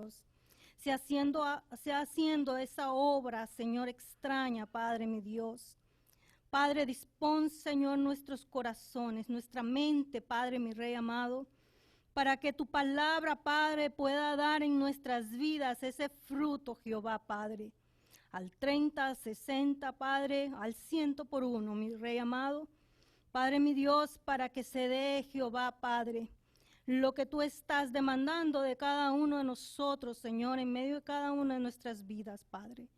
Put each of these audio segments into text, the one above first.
Dios. Sea haciendo esa obra, Señor, extraña, Padre mi Dios. Padre, dispón, Señor, nuestros corazones, nuestra mente, Padre, mi Rey amado, para que tu palabra, Padre, pueda dar en nuestras vidas ese fruto, Jehová, Padre. Al 30, al 60, Padre, al 100 por uno, mi Rey amado. Padre, mi Dios, para que se dé, Jehová, Padre, lo que tú estás demandando de cada uno de nosotros, Señor, en medio de cada una de nuestras vidas, Padre.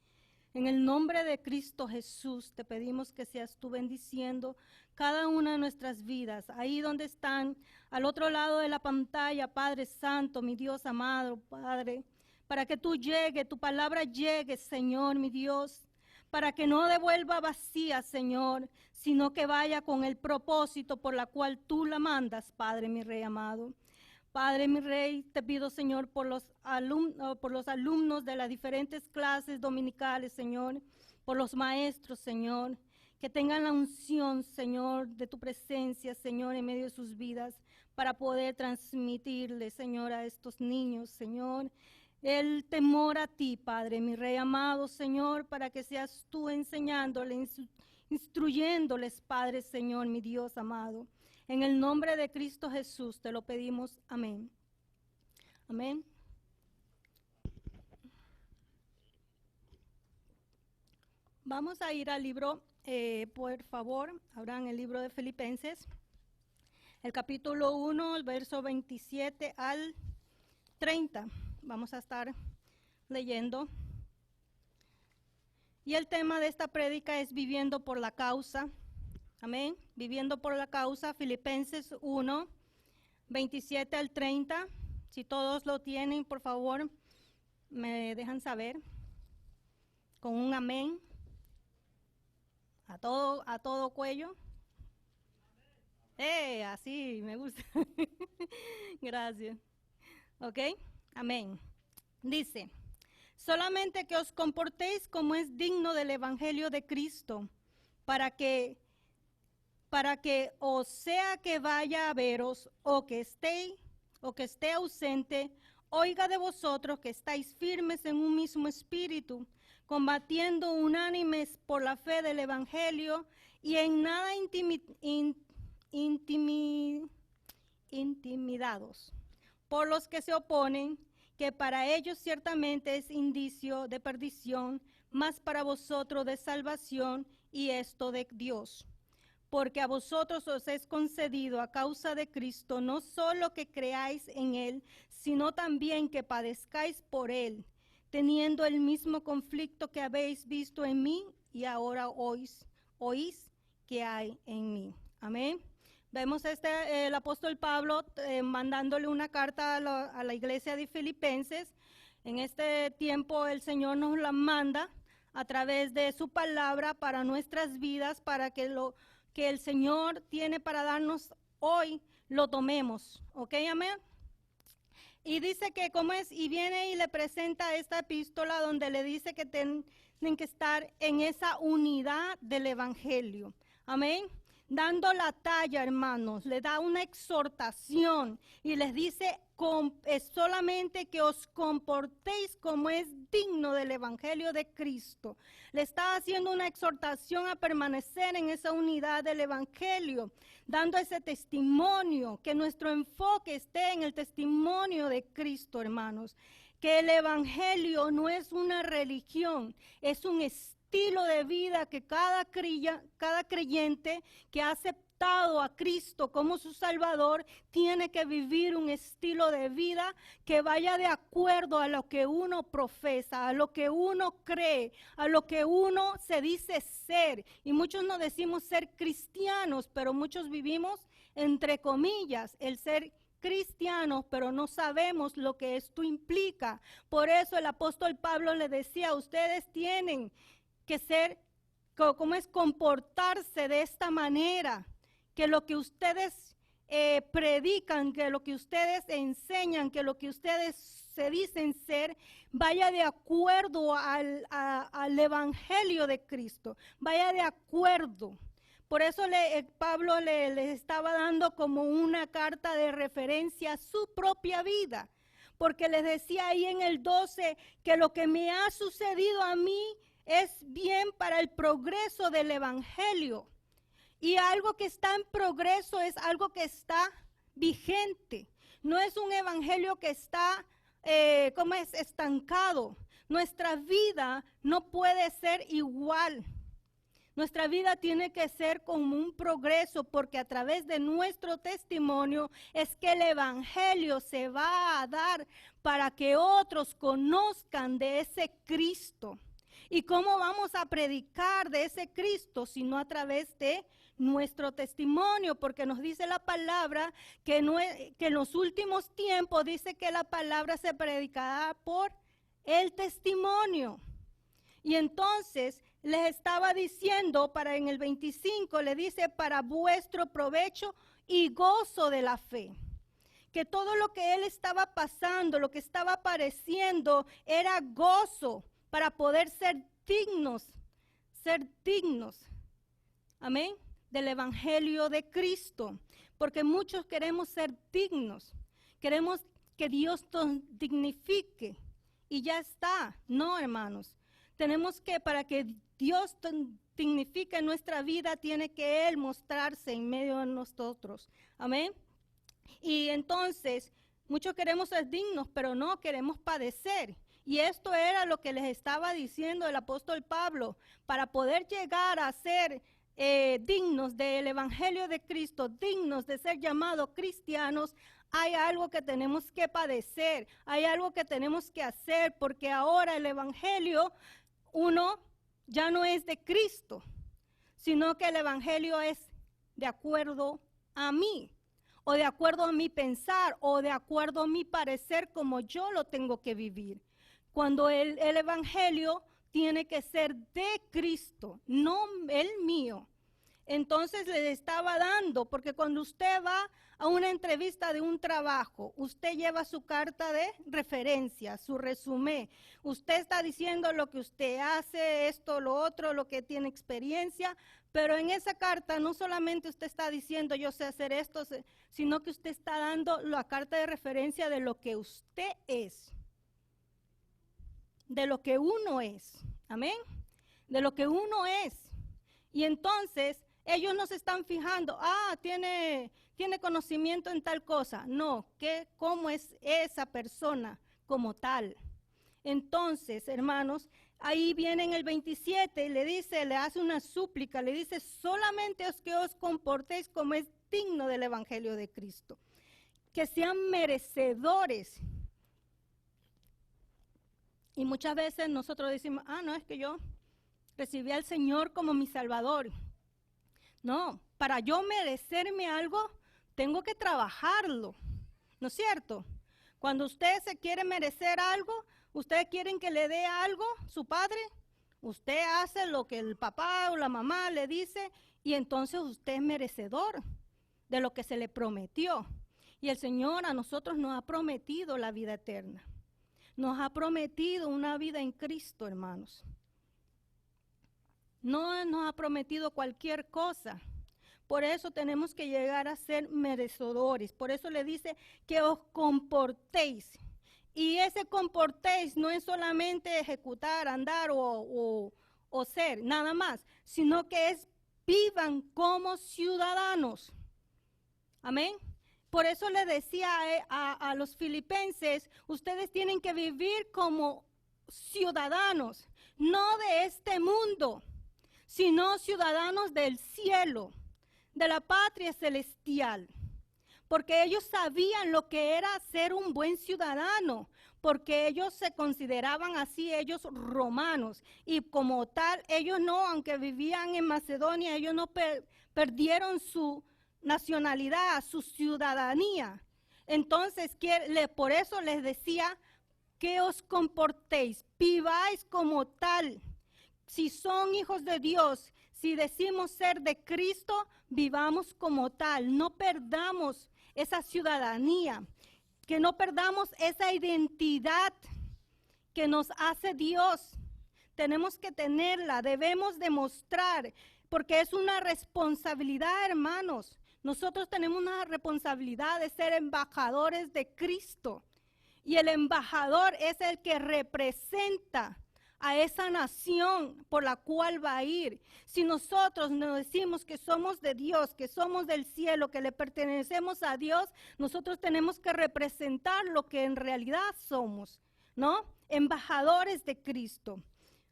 En el nombre de Cristo Jesús te pedimos que seas tú bendiciendo cada una de nuestras vidas, ahí donde están, al otro lado de la pantalla, Padre Santo, mi Dios amado, Padre, para que tú llegues, tu palabra llegue, Señor, mi Dios, para que no devuelva vacía, Señor, sino que vaya con el propósito por la cual tú la mandas, Padre, mi Rey amado. Padre, mi Rey, te pido, Señor, por los alumnos de las diferentes clases dominicales, Señor, por los maestros, Señor, que tengan la unción, Señor, de tu presencia, Señor, en medio de sus vidas, para poder transmitirle, Señor, a estos niños, Señor, el temor a ti, Padre, mi Rey amado, Señor, para que seas tú enseñándoles, instruyéndoles, Padre, Señor, mi Dios amado. En el nombre de Cristo Jesús te lo pedimos. Amén. Amén. Vamos a ir al libro, por favor, abran el libro de Filipenses, el capítulo 1, el verso 27 al 30. Vamos a estar leyendo. Y el tema de esta prédica es viviendo por la causa. Amén. Viviendo por la causa, Filipenses 1, 27 al 30. Si todos lo tienen, por favor, me dejan saber. Con un amén. A todo cuello. Así me gusta. Gracias. ¿Ok? Amén. Dice, solamente que os comportéis como es digno del evangelio de Cristo, para que o sea que vaya a veros o que esté ausente, oiga de vosotros que estáis firmes en un mismo espíritu, combatiendo unánimes por la fe del evangelio y en nada intimidados por los que se oponen, que para ellos ciertamente es indicio de perdición, mas para vosotros de salvación, y esto de Dios. Porque a vosotros os es concedido a causa de Cristo no solo que creáis en Él, sino también que padezcáis por Él, teniendo el mismo conflicto que habéis visto en mí y ahora oís que hay en mí. Amén. Vemos el apóstol Pablo mandándole una carta a la iglesia de Filipenses. En este tiempo el Señor nos la manda a través de su palabra para nuestras vidas, para que lo que el Señor tiene para darnos hoy, lo tomemos. ¿Ok, amén? Y dice que como es, y viene y le presenta esta epístola donde le dice que tienen que estar en esa unidad del evangelio. Amén. Dando la talla, hermanos, le da una exhortación y les dice es solamente que os comportéis como es digno del evangelio de Cristo. Le está haciendo una exhortación a permanecer en esa unidad del evangelio, dando ese testimonio, que nuestro enfoque esté en el testimonio de Cristo, hermanos. Que el evangelio no es una religión, es un estilo de vida que cada creyente que ha aceptado a Cristo como su Salvador tiene que vivir un estilo de vida que vaya de acuerdo a lo que uno profesa, a lo que uno cree, a lo que uno se dice ser. Y muchos no decimos ser cristianos, pero muchos vivimos entre comillas el ser cristianos, pero no sabemos lo que esto implica. Por eso el apóstol Pablo le decía, ustedes tienen que ser, como es comportarse de esta manera, que lo que ustedes predican, que lo que ustedes enseñan, que lo que ustedes se dicen ser, vaya de acuerdo al evangelio de Cristo, vaya de acuerdo. Por eso Pablo le estaba dando como una carta de referencia a su propia vida, porque les decía ahí en el 12 que lo que me ha sucedido a mí es bien para el progreso del evangelio. Y algo que está en progreso es algo que está vigente. No es un evangelio que está, estancado. Nuestra vida no puede ser igual. Nuestra vida tiene que ser como un progreso, porque a través de nuestro testimonio es que el evangelio se va a dar para que otros conozcan de ese Cristo. ¿Y cómo vamos a predicar de ese Cristo? Sino a través de nuestro testimonio, porque nos dice la palabra que en los últimos tiempos dice que la palabra se predicará por el testimonio. Y entonces les estaba diciendo, para en el 25, le dice, para vuestro provecho y gozo de la fe. Que todo lo que él estaba pasando, lo que estaba padeciendo, era gozo para poder ser dignos, amén, del evangelio de Cristo. Porque muchos queremos ser dignos, queremos que Dios nos dignifique y ya está. No, hermanos. Tenemos que, para que Dios dignifique nuestra vida, tiene que Él mostrarse en medio de nosotros. Amén. Y entonces, muchos queremos ser dignos, pero no queremos padecer. Y esto era lo que les estaba diciendo el apóstol Pablo. Para poder llegar a ser dignos del evangelio de Cristo, dignos de ser llamados cristianos, hay algo que tenemos que padecer, hay algo que tenemos que hacer, porque ahora el evangelio, uno ya no es de Cristo, sino que el evangelio es de acuerdo a mí, o de acuerdo a mi pensar, o de acuerdo a mi parecer, como yo lo tengo que vivir. Cuando el evangelio tiene que ser de Cristo, no el mío. Entonces le estaba dando, porque cuando usted va a una entrevista de un trabajo, usted lleva su carta de referencia, su resumen. Usted está diciendo lo que usted hace, esto, lo otro, lo que tiene experiencia, pero en esa carta no solamente usted está diciendo yo sé hacer esto, sino que usted está dando la carta de referencia de lo que usted es, de lo que uno es, amén, de lo que uno es. Y entonces ellos no se están fijando, tiene conocimiento en tal cosa. No, cómo es esa persona como tal. Entonces, hermanos, ahí viene en el 27, le hace una súplica, le dice, solamente es que os comportéis como es digno del evangelio de Cristo, que sean merecedores. Y muchas veces nosotros decimos, no, es que yo recibí al Señor como mi Salvador. No, para yo merecerme algo, tengo que trabajarlo, ¿no es cierto? Cuando usted se quiere merecer algo, ustedes quieren que le dé algo su padre, usted hace lo que el papá o la mamá le dice y entonces usted es merecedor de lo que se le prometió. Y el Señor a nosotros nos ha prometido la vida eterna. Nos ha prometido una vida en Cristo, hermanos. No nos ha prometido cualquier cosa. Por eso tenemos que llegar a ser merecedores. Por eso le dice que os comportéis. Y ese comportéis no es solamente ejecutar, andar o ser, nada más, sino que es vivan como ciudadanos. Amén. Por eso le decía a los filipenses, ustedes tienen que vivir como ciudadanos, no de este mundo, sino ciudadanos del cielo, de la patria celestial. Porque ellos sabían lo que era ser un buen ciudadano, porque ellos se consideraban así, ellos romanos, y como tal, ellos no, aunque vivían en Macedonia, ellos no perdieron su nacionalidad, su ciudadanía. Entonces, por eso les decía que os comportéis, viváis como tal. Si son hijos de Dios, si decimos ser de Cristo, vivamos como tal. No perdamos esa ciudadanía, que no perdamos esa identidad que nos hace Dios. Tenemos que tenerla, debemos demostrar, porque es una responsabilidad, hermanos. Nosotros tenemos una responsabilidad de ser embajadores de Cristo. Y el embajador es el que representa a esa nación por la cual va a ir. Si nosotros nos decimos que somos de Dios, que somos del cielo, que le pertenecemos a Dios, nosotros tenemos que representar lo que en realidad somos, ¿no? Embajadores de Cristo.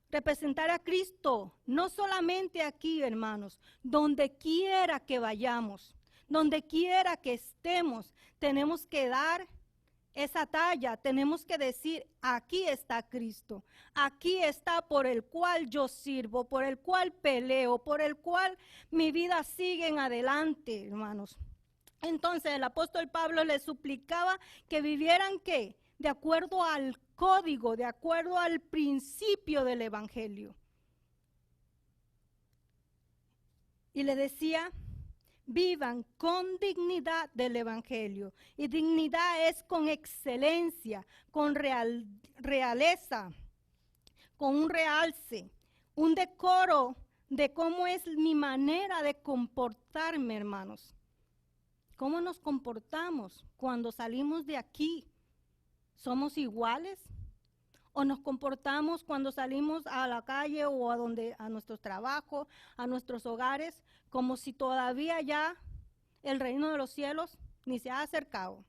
Representar a Cristo, no solamente aquí, hermanos, donde quiera que vayamos, donde quiera que estemos, tenemos que dar esa talla, tenemos que decir, aquí está Cristo, aquí está por el cual yo sirvo, por el cual peleo, por el cual mi vida sigue en adelante, hermanos. Entonces el apóstol Pablo les suplicaba que vivieran, ¿qué? De acuerdo al código, de acuerdo al principio del evangelio. Y le decía, vivan con dignidad del evangelio. Y dignidad es con excelencia, con realeza, con un realce, un decoro de cómo es mi manera de comportarme, hermanos. ¿Cómo nos comportamos cuando salimos de aquí? ¿Somos iguales? ¿O nos comportamos cuando salimos a la calle o a nuestros trabajos, a nuestros hogares, como si todavía ya el reino de los cielos ni se ha acercado?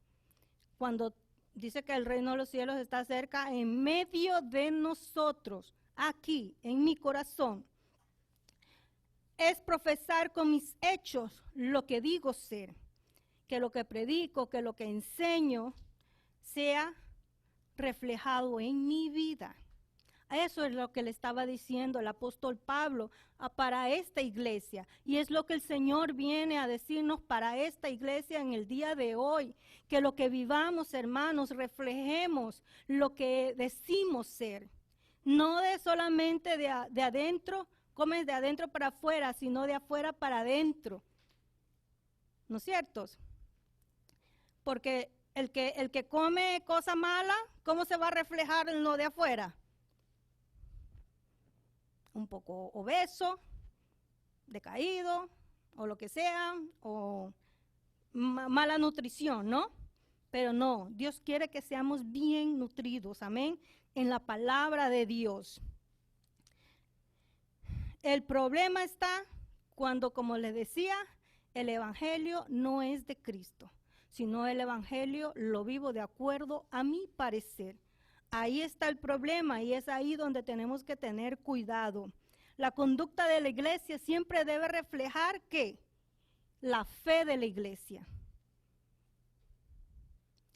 Cuando dice que el reino de los cielos está cerca, en medio de nosotros, aquí, en mi corazón, es profesar con mis hechos lo que digo ser, que lo que predico, que lo que enseño sea reflejado en mi vida. Eso es lo que le estaba diciendo el apóstol Pablo para esta iglesia. Y es lo que el Señor viene a decirnos para esta iglesia en el día de hoy. Que lo que vivamos, hermanos, reflejemos lo que decimos ser. No de solamente de adentro, comes de adentro para afuera, sino de afuera para adentro. ¿No es cierto? Porque el que come cosa mala, ¿cómo se va a reflejar en lo de afuera? Un poco obeso, decaído, o lo que sea, o mala nutrición, ¿no? Pero no, Dios quiere que seamos bien nutridos, amén, en la palabra de Dios. El problema está cuando, como les decía, el evangelio no es de Cristo, sino el evangelio lo vivo de acuerdo a mi parecer. Ahí está el problema y es ahí donde tenemos que tener cuidado. La conducta de la iglesia siempre debe reflejar ¿qué? La fe de la iglesia.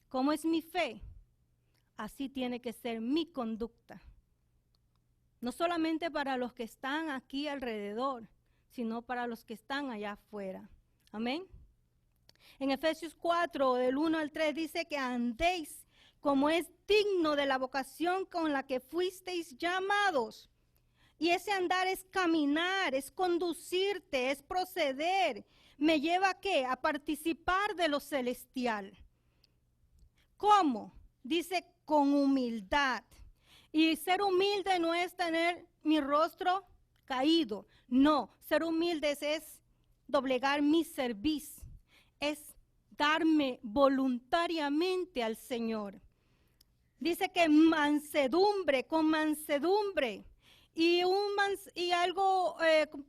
¿Cómo es mi fe? Así tiene que ser mi conducta. No solamente para los que están aquí alrededor, sino para los que están allá afuera. Amén. En Efesios 4, del 1 al 3, dice que andéis como es digno de la vocación con la que fuisteis llamados. Y ese andar es caminar, es conducirte, es proceder. ¿Me lleva a qué? A participar de lo celestial. ¿Cómo? Dice con humildad. Y ser humilde no es tener mi rostro caído. No, ser humilde es doblegar mi cerviz. Es darme voluntariamente al Señor. Dice que mansedumbre, con mansedumbre. Y algo,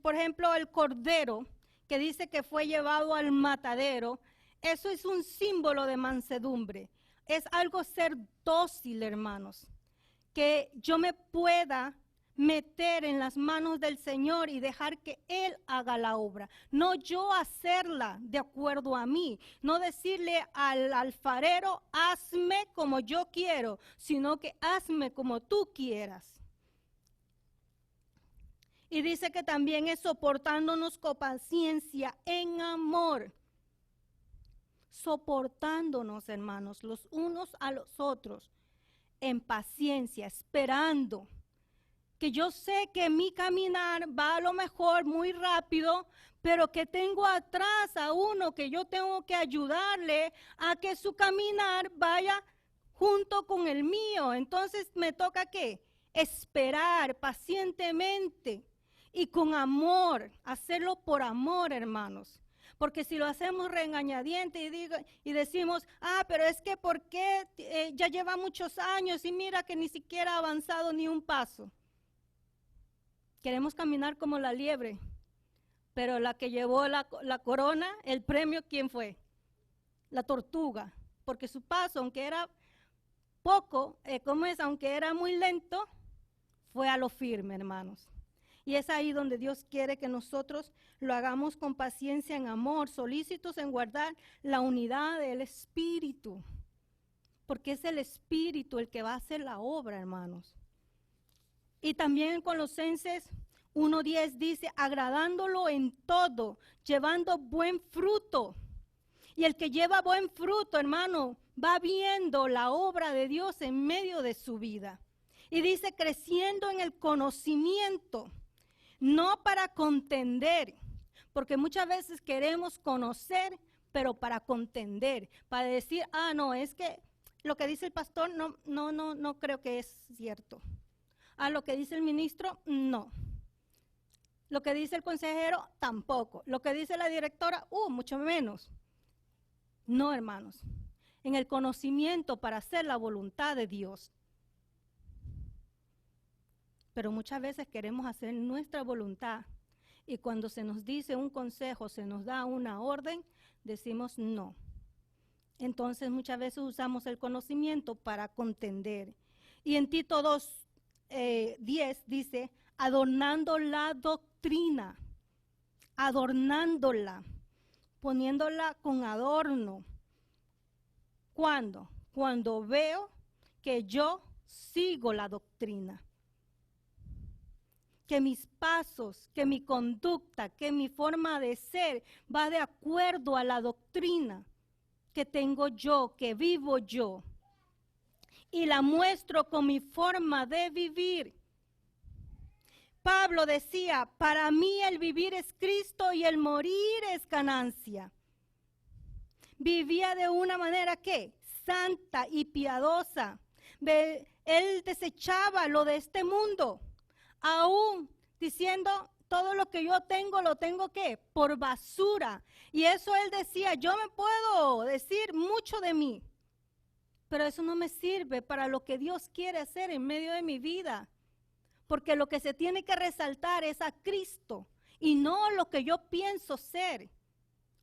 por ejemplo, el cordero, que dice que fue llevado al matadero, eso es un símbolo de mansedumbre. Es algo ser dócil, hermanos. Que yo me pueda meter en las manos del Señor y dejar que Él haga la obra. No yo hacerla de acuerdo a mí. No decirle al alfarero, hazme como yo quiero, sino que hazme como tú quieras. Y dice que también es soportándonos con paciencia en amor. Soportándonos, hermanos, los unos a los otros. En paciencia, esperando. Que yo sé que mi caminar va a lo mejor muy rápido, pero que tengo atrás a uno que yo tengo que ayudarle a que su caminar vaya junto con el mío. Entonces me toca ¿qué? Esperar pacientemente y con amor, hacerlo por amor, hermanos. Porque si lo hacemos reengañadiente y decimos, pero es que ¿por qué ya lleva muchos años y mira que ni siquiera ha avanzado ni un paso? Queremos caminar como la liebre, pero la que llevó la corona, el premio, ¿quién fue? La tortuga, porque su paso, aunque era poco, aunque era muy lento, fue a lo firme, hermanos. Y es ahí donde Dios quiere que nosotros lo hagamos con paciencia, en amor, solícitos en guardar la unidad del Espíritu. Porque es el Espíritu el que va a hacer la obra, hermanos. Y también en Colosenses 1:10 dice, agradándolo en todo, llevando buen fruto. Y el que lleva buen fruto, hermano, va viendo la obra de Dios en medio de su vida. Y dice, creciendo en el conocimiento. No para contender, porque muchas veces queremos conocer, pero para contender, para decir, no, es que lo que dice el pastor no creo que es cierto. Lo que dice el ministro, no. Lo que dice el consejero, tampoco. Lo que dice la directora, mucho menos. No, hermanos, en el conocimiento para hacer la voluntad de Dios. Pero muchas veces queremos hacer nuestra voluntad y cuando se nos dice un consejo, se nos da una orden, decimos no. Entonces muchas veces usamos el conocimiento para contender. Y en Tito 2:10 dice, adornando la doctrina, adornándola, poniéndola con adorno. ¿Cuándo? Cuando veo que yo sigo la doctrina. Que mis pasos, que mi conducta, que mi forma de ser va de acuerdo a la doctrina que tengo yo, que vivo yo. Y la muestro con mi forma de vivir. Pablo decía, para mí el vivir es Cristo y el morir es ganancia. Vivía de una manera, ¿qué? Santa y piadosa. Él desechaba lo de este mundo. Aún diciendo, todo lo que yo tengo, lo tengo ¿qué? Por basura. Y eso él decía, yo me puedo decir mucho de mí, pero eso no me sirve para lo que Dios quiere hacer en medio de mi vida. Porque lo que se tiene que resaltar es a Cristo y no lo que yo pienso ser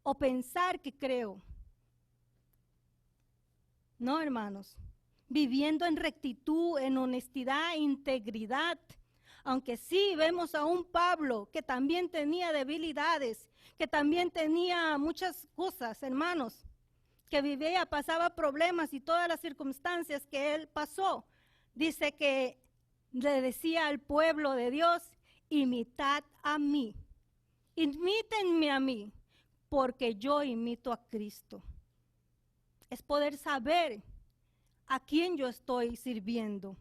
o pensar que creo. No, hermanos, viviendo en rectitud, en honestidad, integridad. Aunque sí vemos a un Pablo que también tenía debilidades, que también tenía muchas cosas, hermanos, que vivía, pasaba problemas y todas las circunstancias que él pasó. Dice que le decía al pueblo de Dios, imitad a mí, imítenme a mí, porque yo imito a Cristo. Es poder saber a quién yo estoy sirviendo.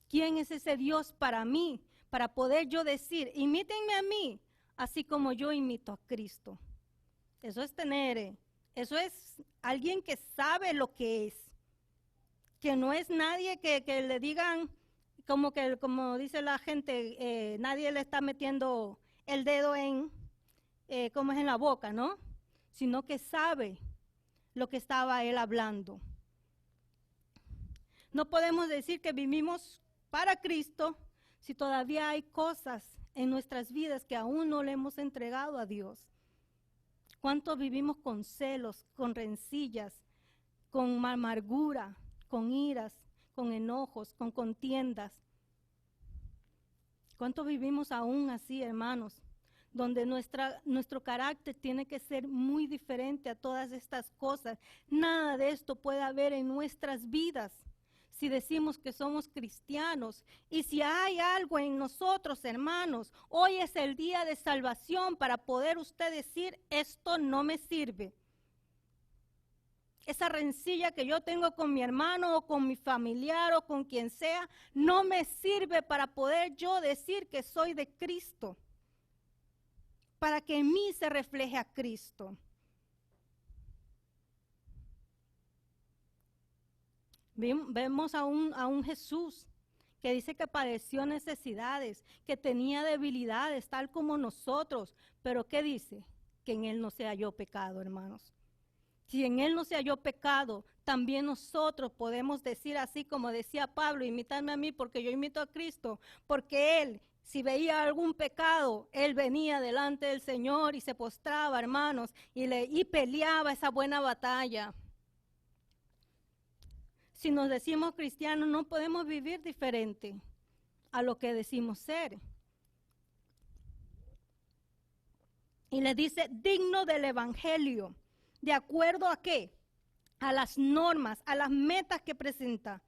¿Quién es ese Dios para mí? Para poder yo decir, imítenme a mí, así como yo imito a Cristo. Eso es eso es alguien que sabe lo que es. Que no es nadie que le digan, como dice la gente, nadie le está metiendo el dedo como es en la boca, ¿no? Sino que sabe lo que estaba él hablando. No podemos decir que vivimos para Cristo si todavía hay cosas en nuestras vidas que aún no le hemos entregado a Dios. ¿Cuánto vivimos con celos, con rencillas, con amargura, con iras, con enojos, con contiendas? ¿Cuánto vivimos aún así, hermanos? Donde nuestro carácter tiene que ser muy diferente a todas estas cosas. Nada de esto puede haber en nuestras vidas si decimos que somos cristianos. Y si hay algo en nosotros, hermanos, hoy es el día de salvación para poder usted decir, esto no me sirve. Esa rencilla que yo tengo con mi hermano o con mi familiar o con quien sea, no me sirve para poder yo decir que soy de Cristo. Para que en mí se refleje a Cristo. Vemos a un Jesús que dice que padeció necesidades, que tenía debilidades, tal como nosotros. Pero ¿qué dice? que en Él no se halló pecado, hermanos. Si en Él no se halló pecado, también nosotros podemos decir así como decía Pablo, imitadme a mí porque yo imito a Cristo, porque Él, si veía algún pecado, Él venía delante del Señor y se postraba, hermanos, y peleaba esa buena batalla. Si nos decimos cristianos, no podemos vivir diferente a lo que decimos ser. Y le dice, digno del evangelio. ¿De acuerdo a qué? A las normas, a las metas que presenta.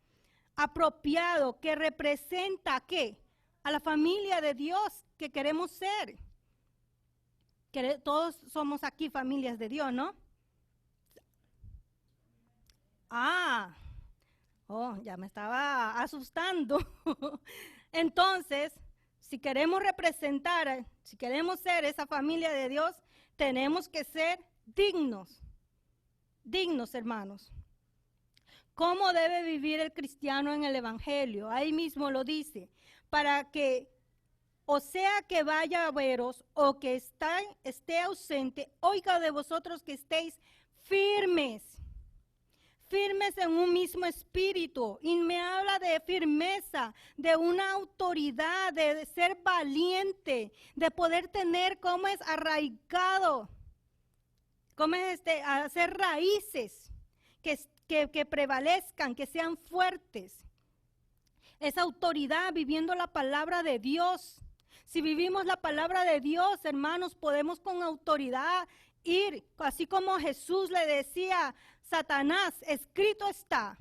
Apropiado, que representa ¿a qué? A la familia de Dios que queremos ser. Todos somos aquí familias de Dios, ¿no? Ya me estaba asustando. Entonces, si queremos representar, si queremos ser esa familia de Dios, tenemos que ser dignos. Dignos, hermanos. ¿Cómo debe vivir el cristiano en el evangelio? Ahí mismo lo dice, para que, o sea que vaya a veros o que esté ausente, oiga de vosotros que estéis firmes en un mismo espíritu. Y me habla de firmeza, de una autoridad, de ser valiente, de poder tener como es arraigado, como es hacer raíces que prevalezcan, que sean fuertes. Esa autoridad viviendo la palabra de Dios. Si vivimos la palabra de Dios, hermanos, podemos con autoridad ir, así como Jesús le decía, Satanás, escrito está.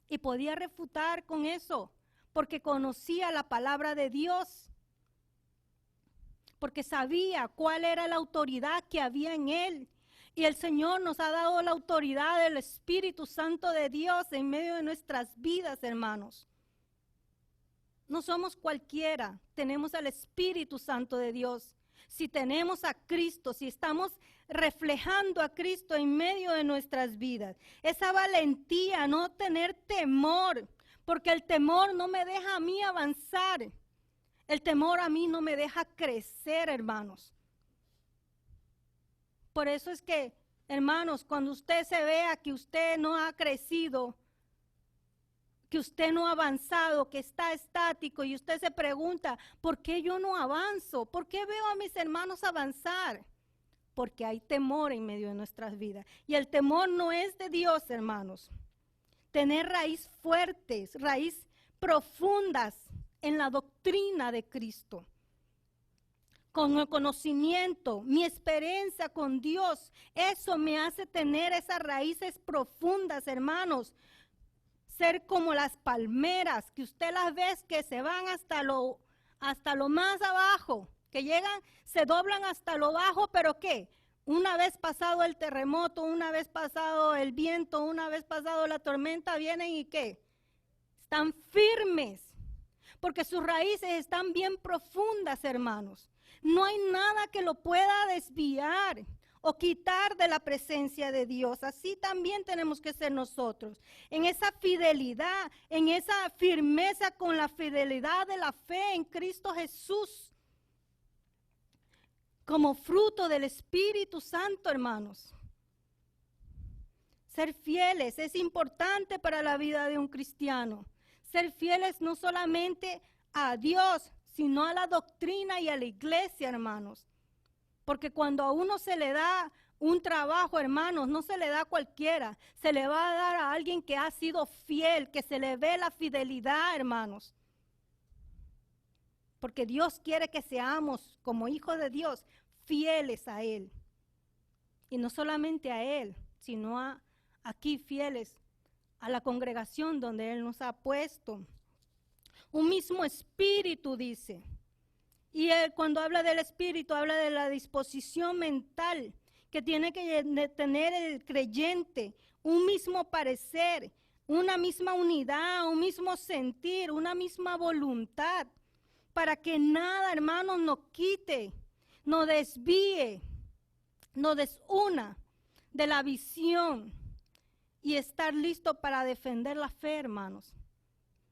Y podía refutar con eso, porque conocía la palabra de Dios. Porque sabía cuál era la autoridad que había en él. Y el Señor nos ha dado la autoridad del Espíritu Santo de Dios en medio de nuestras vidas, hermanos. No somos cualquiera, tenemos al Espíritu Santo de Dios. Si tenemos a Cristo, si estamos reflejando a Cristo en medio de nuestras vidas. Esa valentía, no tener temor, porque el temor no me deja a mí avanzar. El temor a mí no me deja crecer, hermanos. Por eso es que, hermanos, cuando usted se vea que usted no ha crecido, que usted no ha avanzado, que está estático y usted se pregunta, ¿por qué yo no avanzo? ¿Por qué veo a mis hermanos avanzar? Porque hay temor en medio de nuestras vidas. Y el temor no es de Dios, hermanos. Tener raíz fuertes, raíz profundas en la doctrina de Cristo. Con el conocimiento, mi experiencia con Dios, eso me hace tener esas raíces profundas, hermanos. Ser como las palmeras, que usted las ve que se van hasta lo más abajo, que llegan, se doblan hasta lo bajo, pero ¿qué? Una vez pasado el terremoto, una vez pasado el viento, una vez pasado la tormenta, vienen y ¿qué? Están firmes, porque sus raíces están bien profundas, hermanos. No hay nada que lo pueda desviar o quitar de la presencia de Dios. Así también tenemos que ser nosotros, en esa fidelidad, en esa firmeza con la fidelidad de la fe en Cristo Jesús, como fruto del Espíritu Santo, hermanos. Ser fieles es importante para la vida de un cristiano. Ser fieles no solamente a Dios, sino a la doctrina y a la iglesia, hermanos. Porque cuando a uno se le da un trabajo, hermanos, no se le da a cualquiera. Se le va a dar a alguien que ha sido fiel, que se le ve la fidelidad, hermanos. Porque Dios quiere que seamos, como hijos de Dios, fieles a Él. Y no solamente a Él, sino aquí fieles a la congregación donde Él nos ha puesto. Un mismo espíritu, dice. Y él, cuando habla del espíritu, habla de la disposición mental que tiene que tener el creyente, un mismo parecer, una misma unidad, un mismo sentir, una misma voluntad, para que nada, hermanos, nos quite, nos desvíe, nos desuna de la visión y estar listo para defender la fe, hermanos.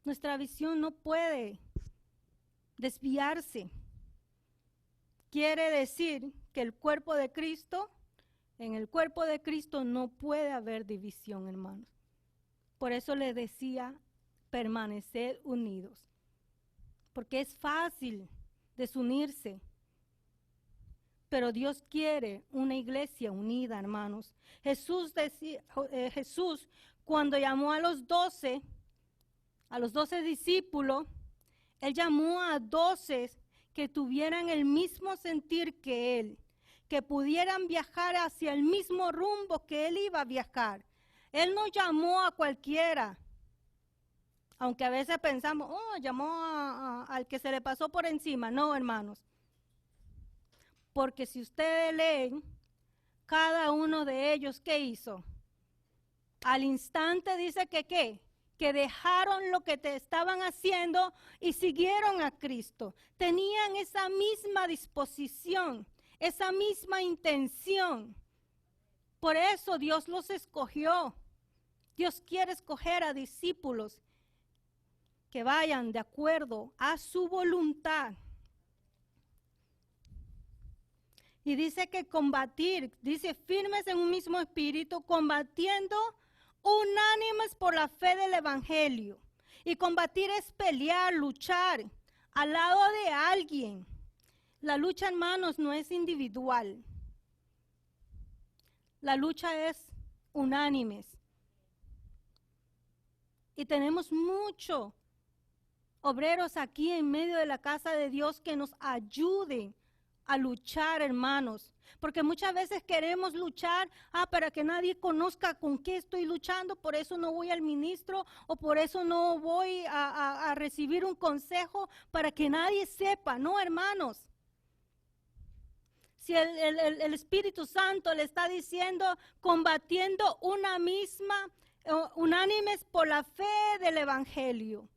Nuestra visión no puede desviarse. quiere decir que el cuerpo de Cristo, en el cuerpo de Cristo no puede haber división, hermanos. Por eso les decía, permanecer unidos. Porque es fácil desunirse. Pero Dios quiere una iglesia unida, hermanos. Jesús cuando llamó a los 12 discípulos, Él llamó a 12 que tuvieran el mismo sentir que Él, que pudieran viajar hacia el mismo rumbo que Él iba a viajar. Él no llamó a cualquiera, aunque a veces pensamos, llamó al que se le pasó por encima. No, hermanos. Porque si ustedes leen, cada uno de ellos, ¿qué hizo? Al instante dice que ¿qué? Que dejaron lo que te estaban haciendo y siguieron a Cristo. Tenían esa misma disposición, esa misma intención. Por eso Dios los escogió. Dios quiere escoger a discípulos que vayan de acuerdo a su voluntad. Y dice que combatir, dice firmes en un mismo espíritu, combatiendo unánimes por la fe del evangelio. Y combatir es pelear, luchar al lado de alguien. La lucha, hermanos, no es individual. La lucha es unánimes. Y tenemos muchos obreros aquí en medio de la casa de Dios que nos ayuden a luchar, hermanos, porque muchas veces queremos luchar para que nadie conozca con qué estoy luchando, por eso no voy al ministro o por eso no voy a recibir un consejo para que nadie sepa. No, hermanos, si el Espíritu Santo le está diciendo combatiendo unánimes por la fe del evangelio.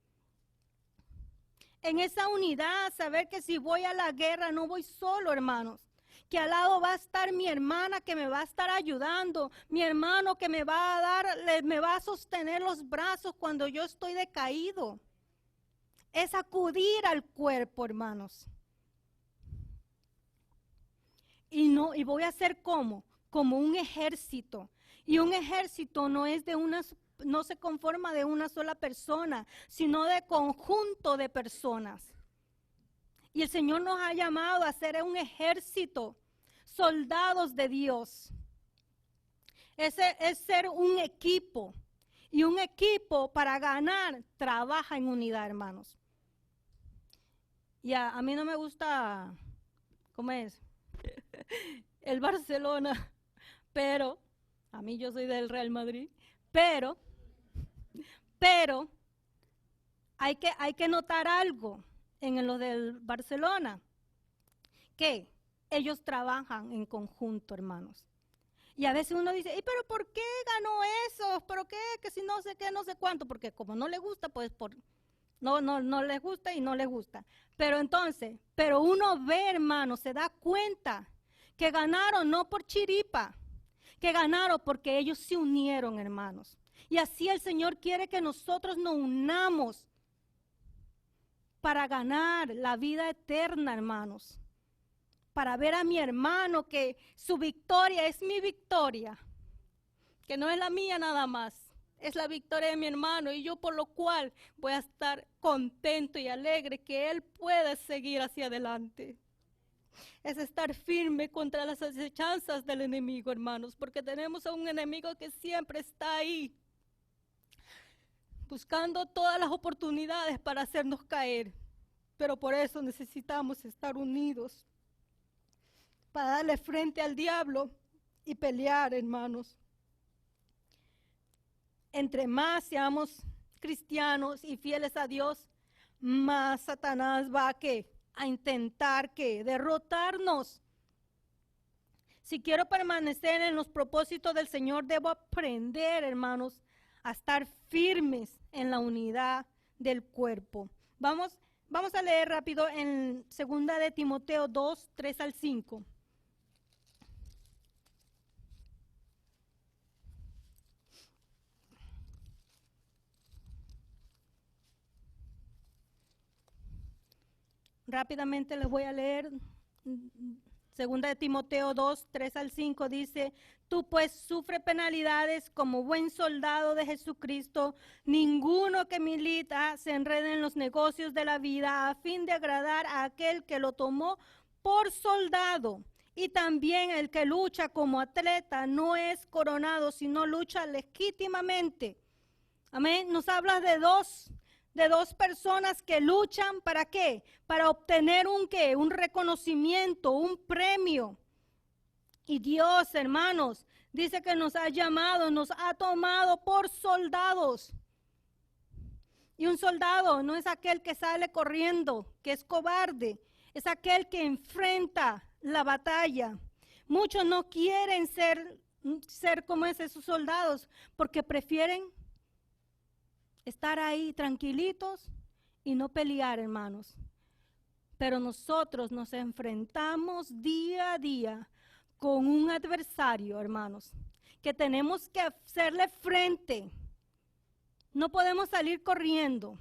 En esa unidad, saber que si voy a la guerra no voy solo, hermanos. Que al lado va a estar mi hermana que me va a estar ayudando, mi hermano que me va a sostener los brazos cuando yo estoy decaído. Es acudir al cuerpo, hermanos. Y voy a hacer como un ejército. Y un ejército no se conforma de una sola persona, sino de conjunto de personas. Y el Señor nos ha llamado a ser un ejército, soldados de Dios. Ese es ser un equipo. Y un equipo para ganar trabaja en unidad, hermanos. Y a mí no me gusta, ¿cómo es? El Barcelona, pero a mí yo soy del Real Madrid, pero hay que notar algo en lo del Barcelona, que ellos trabajan en conjunto, hermanos. Y a veces uno dice, pero ¿por qué ganó eso? ¿Pero qué? Que si no sé qué, no sé cuánto, porque como no le gusta, pues no les gusta y no les gusta. Pero uno ve, hermanos, se da cuenta que ganaron no por chiripa, que ganaron porque ellos se unieron, hermanos. Y así el Señor quiere que nosotros nos unamos para ganar la vida eterna, hermanos. Para ver a mi hermano que su victoria es mi victoria, que no es la mía nada más, es la victoria de mi hermano, y yo por lo cual voy a estar contento y alegre que él pueda seguir hacia adelante. Es estar firme contra las acechanzas del enemigo, hermanos, porque tenemos a un enemigo que siempre está ahí, buscando todas las oportunidades para hacernos caer. Pero por eso necesitamos estar unidos, para darle frente al diablo y pelear, hermanos. Entre más seamos cristianos y fieles a Dios, más Satanás va a intentar derrotarnos. Si quiero permanecer en los propósitos del Señor, debo aprender, hermanos, a estar firmes en la unidad del cuerpo. Vamos a leer rápido en 2 de Timoteo 2, 3 al 5. Rápidamente les voy a leer Segunda de Timoteo 2, 3 al 5 dice, tú pues sufre penalidades como buen soldado de Jesucristo. Ninguno que milita se enrede en los negocios de la vida a fin de agradar a aquel que lo tomó por soldado. Y también el que lucha como atleta no es coronado, sino lucha legítimamente. Amén. Nos habla de dos personas que luchan, ¿para qué? Para obtener un qué, un reconocimiento, un premio. Y Dios, hermanos, dice que nos ha llamado, nos ha tomado por soldados. Y un soldado no es aquel que sale corriendo, que es cobarde, es aquel que enfrenta la batalla. Muchos no quieren ser como esos soldados porque prefieren estar ahí tranquilitos y no pelear, hermanos. Pero nosotros nos enfrentamos día a día con un adversario, hermanos, que tenemos que hacerle frente. No podemos salir corriendo,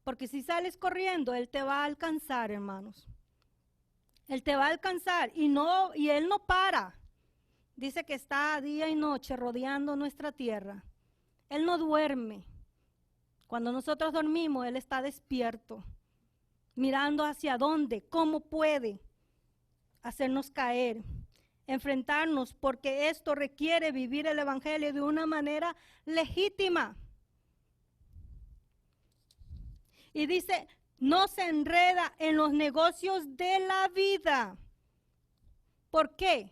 porque si sales corriendo, Él te va a alcanzar, hermanos. Él te va a alcanzar y Él no para. Dice que está día y noche rodeando nuestra tierra. Él no duerme. Cuando nosotros dormimos, Él está despierto, mirando hacia dónde, cómo puede hacernos caer, enfrentarnos, porque esto requiere vivir el Evangelio de una manera legítima. Y dice, no se enreda en los negocios de la vida. ¿Por qué?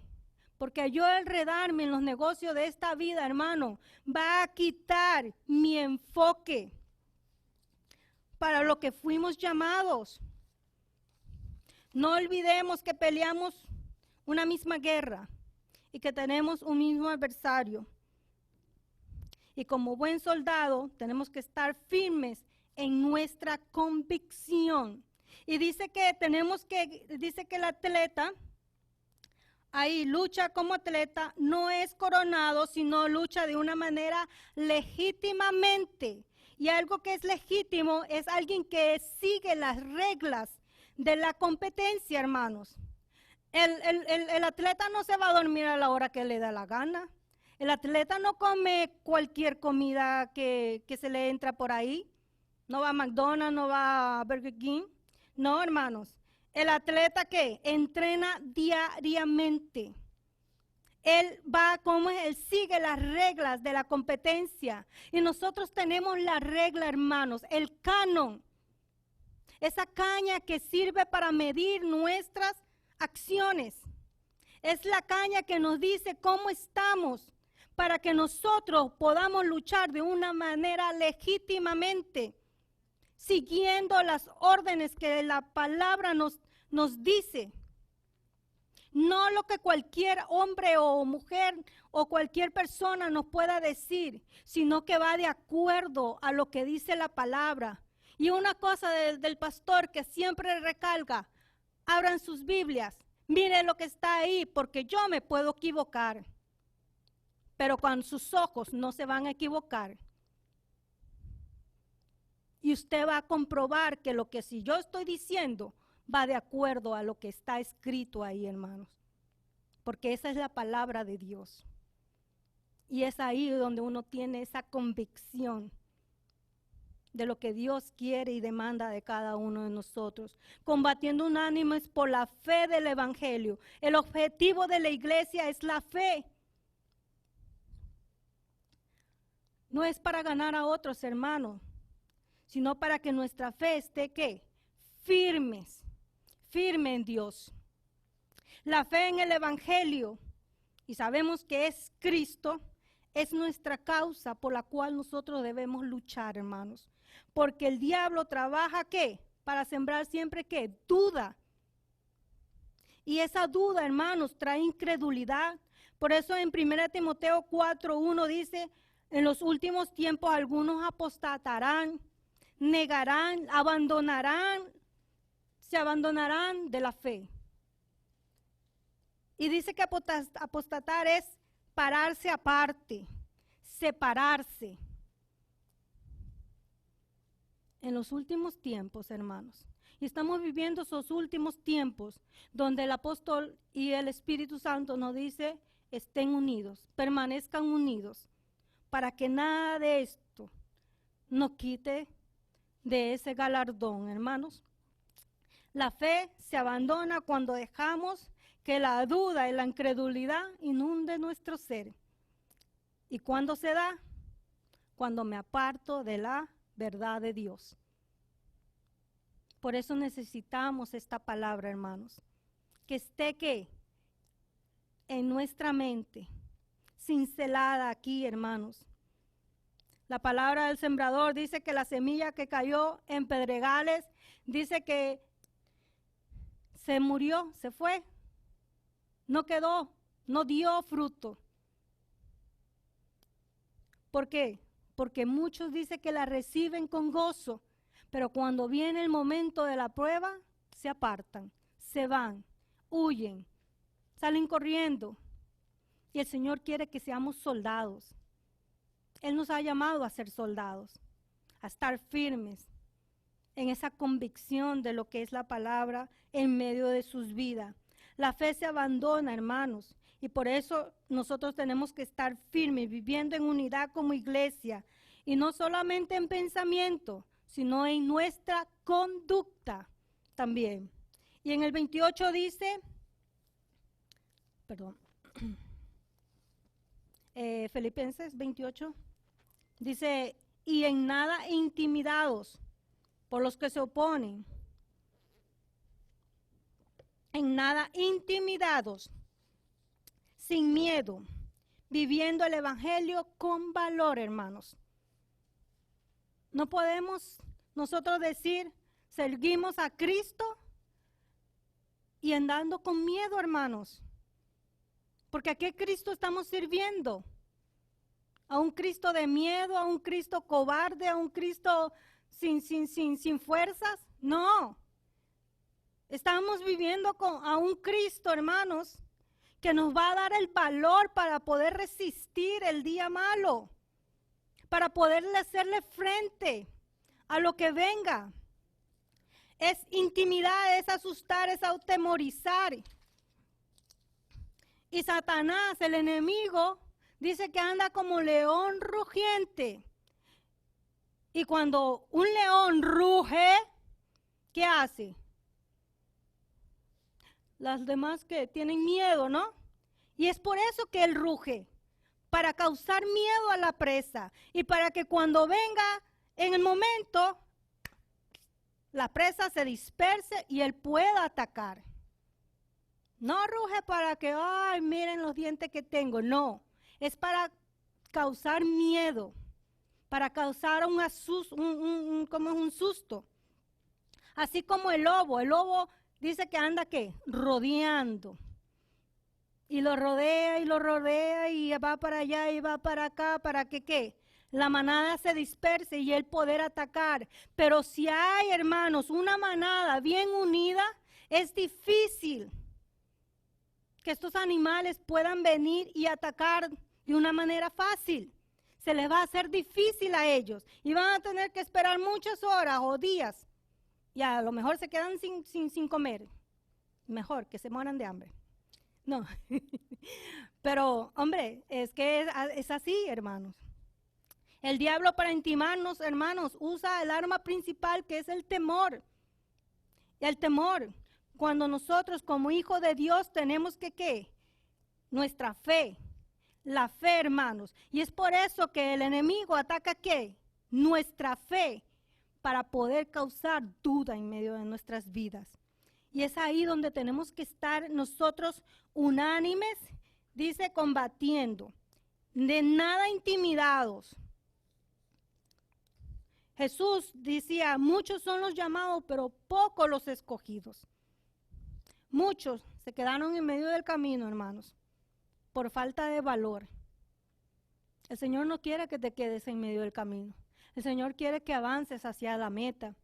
Porque yo enredarme en los negocios de esta vida, hermano, va a quitar mi enfoque para lo que fuimos llamados. No olvidemos que peleamos una misma guerra y que tenemos un mismo adversario. Y como buen soldado tenemos que estar firmes en nuestra convicción. Y dice que el atleta ahí lucha como atleta, no es coronado, sino lucha de una manera legítimamente. Y algo que es legítimo es alguien que sigue las reglas de la competencia, hermanos. El atleta no se va a dormir a la hora que le da la gana. El atleta no come cualquier comida que se le entra por ahí. No va a McDonald's, no va a Burger King. No, hermanos. El atleta que entrena diariamente. Él sigue las reglas de la competencia. Y nosotros tenemos la regla, hermanos, el canon. Esa caña que sirve para medir nuestras acciones. Es la caña que nos dice cómo estamos para que nosotros podamos luchar de una manera legítimamente, siguiendo las órdenes que la palabra nos dice. No lo que cualquier hombre o mujer o cualquier persona nos pueda decir, sino que va de acuerdo a lo que dice la palabra. Y una cosa del pastor que siempre recalca, abran sus Biblias, miren lo que está ahí, porque yo me puedo equivocar. Pero con sus ojos no se van a equivocar. Y usted va a comprobar que lo que si yo estoy diciendo va de acuerdo a lo que está escrito ahí, hermanos. Porque esa es la palabra de Dios. Y es ahí donde uno tiene esa convicción de lo que Dios quiere y demanda de cada uno de nosotros. Combatiendo unánimes por la fe del Evangelio. El objetivo de la iglesia es la fe. No es para ganar a otros, hermanos, sino para que nuestra fe esté, ¿qué? Firme en Dios. La fe en el Evangelio, y sabemos que es Cristo, es nuestra causa por la cual nosotros debemos luchar, hermanos. Porque el diablo trabaja, ¿qué? Para sembrar siempre, ¿qué? Duda. Y esa duda, hermanos, trae incredulidad. Por eso en 1 Timoteo 4:1 dice, en los últimos tiempos algunos apostatarán, negarán, se abandonarán de la fe. Y dice que apostatar es pararse aparte, separarse. en los últimos tiempos, hermanos. Y estamos viviendo esos últimos tiempos donde el apóstol y el Espíritu Santo nos dice, estén unidos, permanezcan unidos, para que nada de esto nos quite de ese galardón, hermanos. La fe se abandona cuando dejamos que la duda y la incredulidad inunde nuestro ser. ¿Y cuándo se da? Cuando me aparto de la verdad de Dios. Por eso necesitamos esta palabra, hermanos. Que esté ¿qué? En nuestra mente, cincelada aquí, hermanos. La palabra del sembrador dice que la semilla que cayó en pedregales, dice que se murió, se fue, no quedó, no dio fruto. ¿Por qué? Porque muchos dicen que la reciben con gozo, pero cuando viene el momento de la prueba, se apartan, se van, huyen, salen corriendo. Y el Señor quiere que seamos soldados. Él nos ha llamado a ser soldados, a estar firmes en esa convicción de lo que es la palabra en medio de sus vidas. La fe se abandona, hermanos, y por eso nosotros tenemos que estar firmes, viviendo en unidad como iglesia, y no solamente en pensamiento, sino en nuestra conducta también. Y en el 28 dice, Filipenses 28, dice, y en nada intimidados por los que se oponen. En nada intimidados, sin miedo, viviendo el evangelio con valor, hermanos. No podemos nosotros decir, seguimos a Cristo y andando con miedo, hermanos. Porque ¿a qué Cristo estamos sirviendo? ¿A un Cristo de miedo? ¿A un Cristo cobarde? ¿A un Cristo sin fuerzas? No. Estamos viviendo a un Cristo, hermanos, que nos va a dar el valor para poder resistir el día malo, para poderle hacerle frente a lo que venga. Es intimidar, es asustar, es atemorizar. Y Satanás, el enemigo, dice que anda como león rugiente. Y cuando un león ruge, ¿qué hace? Las demás que tienen miedo, ¿no? Y es por eso que él ruge, para causar miedo a la presa y para que cuando venga en el momento, la presa se disperse y él pueda atacar. No ruge para que, ay, miren los dientes que tengo, no. Es para causar miedo, para causar un susto. Así como el lobo dice que anda, ¿qué? Rodeando. Y lo rodea y va para allá y va para acá, para que, ¿qué? La manada se disperse y él poder atacar. Pero si hay, hermanos, una manada bien unida, es difícil que estos animales puedan venir y atacar de una manera fácil. Se les va a hacer difícil a ellos y van a tener que esperar muchas horas o días. Y a lo mejor se quedan sin comer. Mejor que se mueran de hambre. No. Pero, hombre, es que es así, hermanos. El diablo para intimarnos, hermanos, usa el arma principal que es el temor. El temor. Cuando nosotros como hijos de Dios tenemos que, ¿qué? Nuestra fe. La fe, hermanos. Y es por eso que el enemigo ataca, ¿qué? Nuestra fe, para poder causar duda en medio de nuestras vidas. Y es ahí donde tenemos que estar nosotros unánimes, dice, combatiendo, de nada intimidados. Jesús decía, muchos son los llamados, pero pocos los escogidos. Muchos se quedaron en medio del camino, hermanos, por falta de valor. El Señor no quiere que te quedes en medio del camino. El Señor quiere que avances hacia la meta.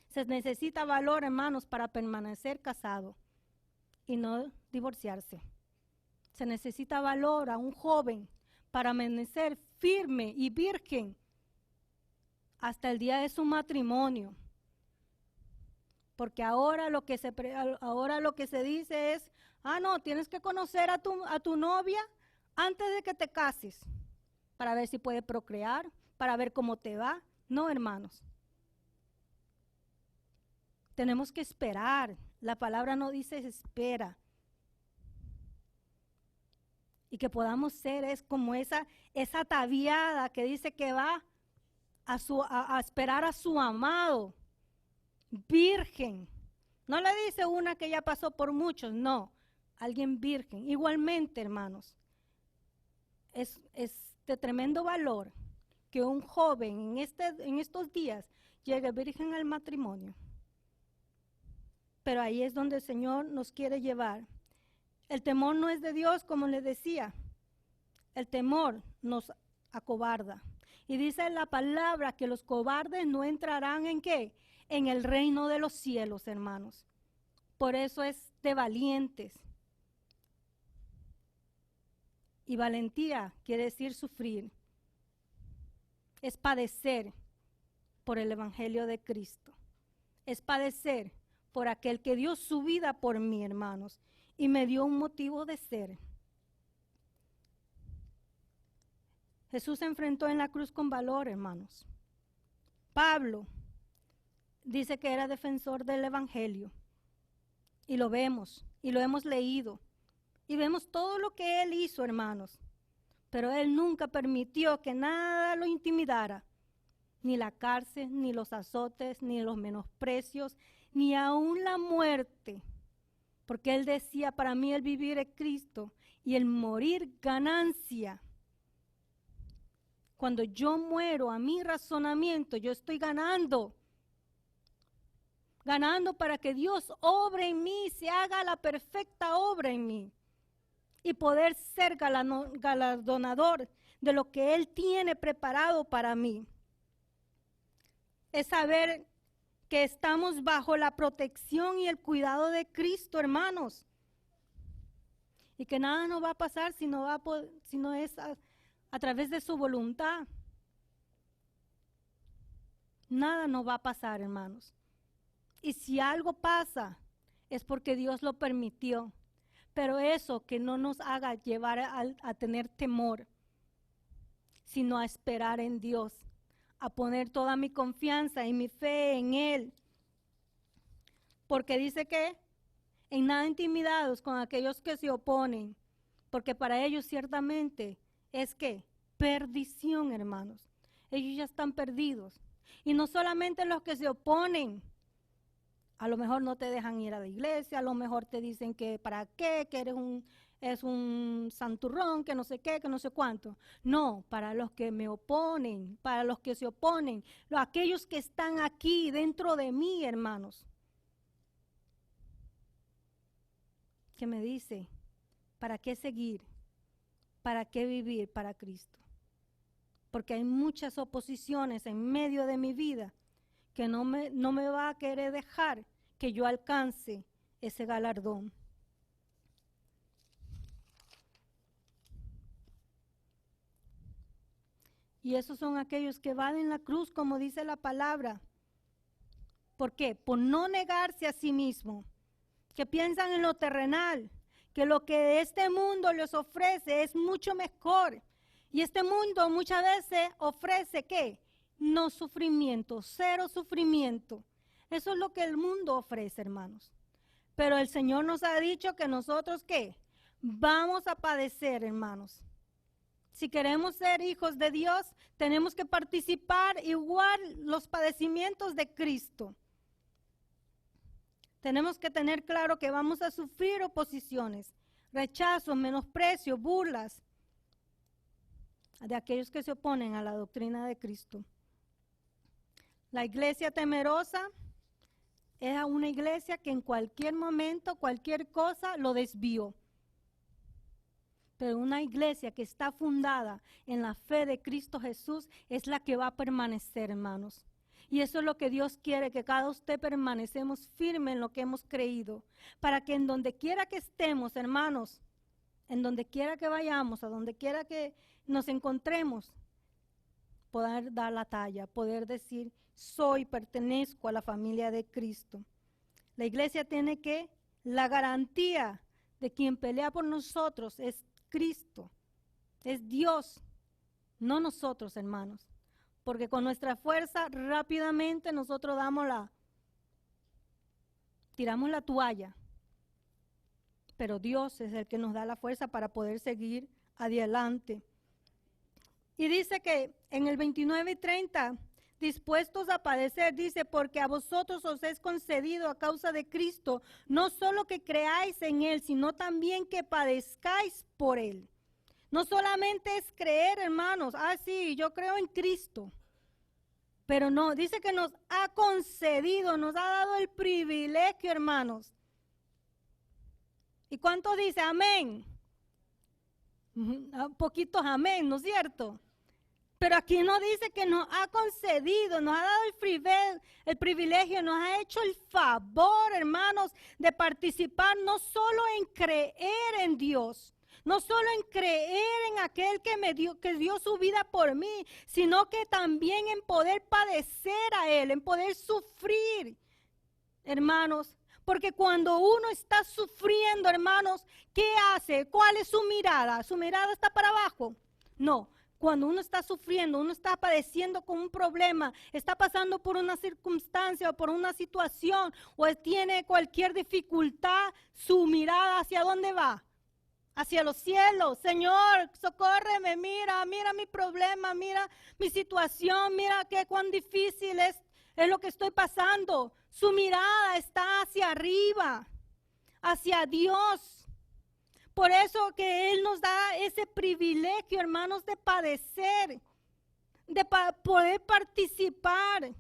Se necesita valor, hermanos, para permanecer casado y no divorciarse. Se necesita valor a un joven para permanecer firme y virgen hasta el día de su matrimonio. Porque ahora lo que se dice es, no, tienes que conocer a tu novia antes de que te cases, para ver si puede procrear, para ver cómo te va. No, hermanos. Tenemos que esperar. La palabra no dice espera. Y que podamos ser es como esa ataviada que dice que va a esperar a su amado, virgen. No le dice una que ya pasó por muchos, no, alguien virgen. Igualmente, hermanos, es de tremendo valor que un joven en estos días llegue virgen al matrimonio. Pero ahí es donde el Señor nos quiere llevar. El temor no es de Dios, como les decía. El temor nos acobarda. Y dice la palabra que los cobardes no entrarán ¿en qué? En el reino de los cielos, hermanos. Por eso es de valientes. Y valentía quiere decir sufrir. Es padecer por el evangelio de Cristo. Es padecer por aquel que dio su vida por mí, hermanos, y me dio un motivo de ser. Jesús se enfrentó en la cruz con valor, hermanos. Pablo dice que era defensor del evangelio, y lo vemos, y lo hemos leído, y vemos todo lo que él hizo, hermanos, pero él nunca permitió que nada lo intimidara, ni la cárcel, ni los azotes, ni los menosprecios, ni aún la muerte, porque él decía, para mí el vivir es Cristo y el morir ganancia. Cuando yo muero a mi razonamiento, yo estoy ganando para que Dios obre en mí, se haga la perfecta obra en mí y poder ser galardonador de lo que Él tiene preparado para mí. Es saber que estamos bajo la protección y el cuidado de Cristo, hermanos. Y que nada nos va a pasar si no es a través de su voluntad. Nada nos va a pasar, hermanos. Y si algo pasa, es porque Dios lo permitió. Pero eso que no nos haga llevar a tener temor, sino a esperar en Dios, a poner toda mi confianza y mi fe en Él. Porque dice que en nada intimidados con aquellos que se oponen, porque para ellos ciertamente es que perdición, hermanos. Ellos ya están perdidos. Y no solamente los que se oponen, a lo mejor no te dejan ir a la iglesia, a lo mejor te dicen que para qué, que es un santurrón, que no sé qué, que no sé cuánto. No, para los que me oponen, para los que se oponen, aquellos que están aquí dentro de mí, hermanos. Que me dice, ¿para qué seguir? ¿Para qué vivir para Cristo? Porque hay muchas oposiciones en medio de mi vida que no me va a querer dejar que yo alcance ese galardón. Y esos son aquellos que van en la cruz, como dice la palabra. ¿Por qué? Por no negarse a sí mismo, que piensan en lo terrenal, que lo que este mundo les ofrece es mucho mejor. Y este mundo muchas veces ofrece, ¿qué? No sufrimiento, cero sufrimiento. Eso es lo que el mundo ofrece, hermanos. Pero el Señor nos ha dicho que nosotros, ¿qué? Vamos a padecer, hermanos. Si queremos ser hijos de Dios, tenemos que participar igual los padecimientos de Cristo. Tenemos que tener claro que vamos a sufrir oposiciones, rechazos, menosprecios, burlas de aquellos que se oponen a la doctrina de Cristo. La iglesia temerosa es una iglesia que en cualquier momento, cualquier cosa lo desvió. Pero una iglesia que está fundada en la fe de Cristo Jesús es la que va a permanecer, hermanos. Y eso es lo que Dios quiere, que cada usted permanecemos firmes en lo que hemos creído, para que en donde quiera que estemos, hermanos, en donde quiera que vayamos, a donde quiera que nos encontremos, poder dar la talla, poder decir, pertenezco a la familia de Cristo. La iglesia tiene la garantía de quien pelea por nosotros es Cristo, es Dios, no nosotros, hermanos. Porque con nuestra fuerza rápidamente nosotros tiramos la toalla. Pero Dios es el que nos da la fuerza para poder seguir adelante. Y dice que en el 29 y 30, dispuestos a padecer, dice, porque a vosotros os es concedido a causa de Cristo, no solo que creáis en Él, sino también que padezcáis por Él. No solamente es creer, hermanos, sí, yo creo en Cristo. Pero no, dice que nos ha concedido, nos ha dado el privilegio, hermanos. ¿Y cuánto dice? Amén. Poquitos amén, ¿no es cierto? Pero aquí no dice que nos ha concedido, nos ha dado el privilegio, nos ha hecho el favor, hermanos, de participar no solo en creer en Dios, no solo en creer en aquel que dio su vida por mí, sino que también en poder padecer a Él, en poder sufrir, hermanos. Porque cuando uno está sufriendo, hermanos, ¿qué hace? ¿Cuál es su mirada? ¿Su mirada está para abajo? No. Cuando uno está sufriendo, uno está padeciendo con un problema, está pasando por una circunstancia o por una situación o tiene cualquier dificultad, su mirada ¿hacia dónde va? Hacia los cielos. Señor, socórreme, mira mi problema, mira mi situación, mira cuán difícil es lo que estoy pasando. Su mirada está hacia arriba, hacia Dios. Por eso que Él nos da ese privilegio, hermanos, de padecer, de poder participar,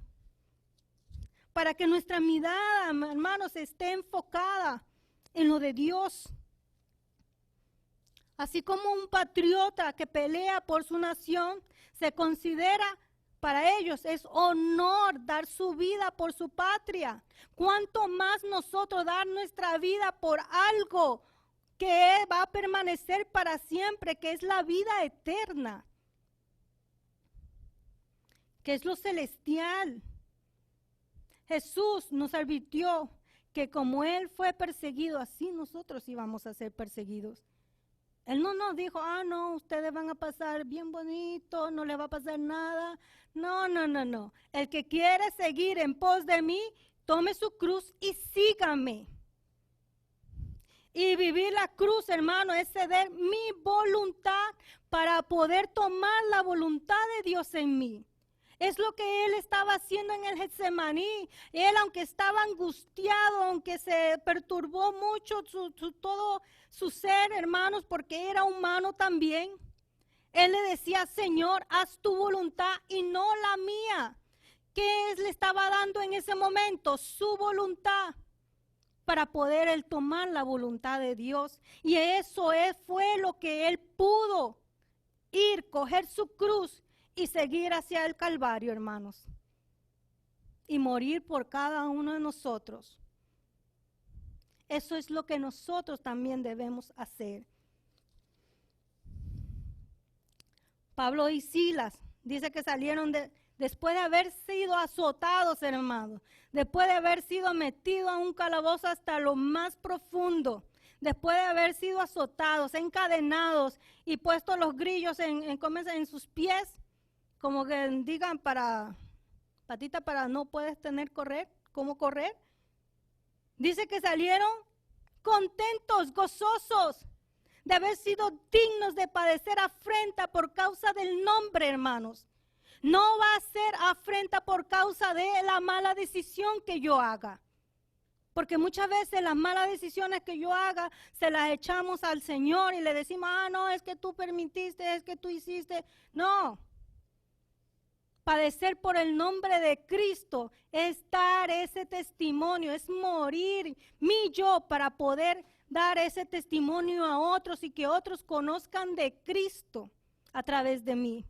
para que nuestra mirada, hermanos, esté enfocada en lo de Dios. Así como un patriota que pelea por su nación, se considera, para ellos es honor dar su vida por su patria. ¿Cuánto más nosotros dar nuestra vida por algo que va a permanecer para siempre, que es la vida eterna, que es lo celestial? Jesús nos advirtió que como Él fue perseguido, así nosotros íbamos a ser perseguidos. Él no nos dijo, no, ustedes van a pasar bien bonito, no les va a pasar nada. No. El que quiere seguir en pos de mí, tome su cruz y sígame. Y vivir la cruz, hermano, es ceder mi voluntad para poder tomar la voluntad de Dios en mí. Es lo que Él estaba haciendo en el Getsemaní. Él, aunque estaba angustiado, aunque se perturbó mucho todo su ser, hermanos, porque era humano también, Él le decía, Señor, haz tu voluntad y no la mía. ¿Qué le estaba dando en ese momento? Su voluntad, para poder Él tomar la voluntad de Dios. Y eso fue lo que Él pudo ir, coger su cruz y seguir hacia el Calvario, hermanos, y morir por cada uno de nosotros. Eso es lo que nosotros también debemos hacer. Pablo y Silas dice que salieron después de haber sido azotados, hermanos, después de haber sido metidos a un calabozo hasta lo más profundo, después de haber sido azotados, encadenados y puestos los grillos en sus pies, como que digan patita para no puedes cómo correr. Dice que salieron contentos, gozosos, de haber sido dignos de padecer afrenta por causa del nombre, hermanos. No va a ser afrenta por causa de la mala decisión que yo haga. Porque muchas veces las malas decisiones que yo haga se las echamos al Señor y le decimos, no, es que tú permitiste, es que tú hiciste. No. Padecer por el nombre de Cristo es dar ese testimonio, es morir mi yo para poder dar ese testimonio a otros y que otros conozcan de Cristo a través de mí.